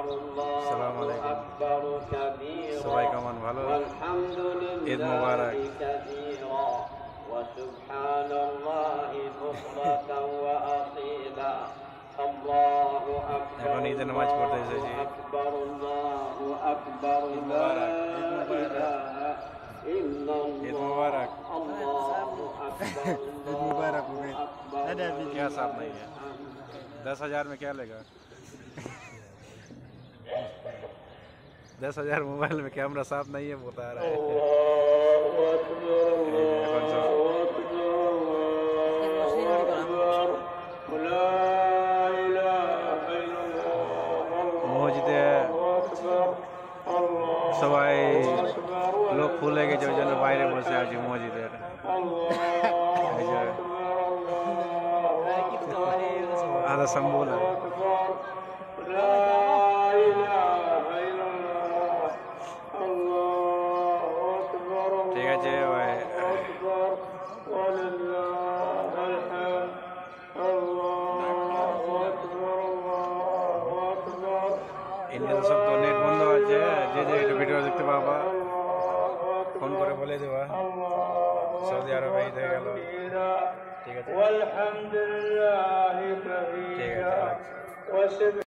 আসসালামু আলাইকুম। সবাই কেমন ভালো? ঈদ মোবারক। এখন ঈদের নামাজ পড়তে এসেছি। ঈদ মোবারক, ঈদ मुबारक। ईद मुबारक हो गई। क्या साफ नहीं है? 10,000 में क्या लेगा? 10,000 मोबाइल में कैमरा साफ नहीं है बता रहा है। মসজিদে সবাই লোক ফুলে গেছে, ওই জন্য বাইরে বসে আছি মসজিদের। আধা সম্বল ঠিক আছে ভাই। ইন্ডিয়াতে সব তো নেট বন্ধ আছে, যে যে একটু ভিডিও দেখতে পাবা ফোন করে বলে দেবা। সৌদি আরবে ঈদ হয়ে গেল। ঠিক আছে, ঠিক আছে।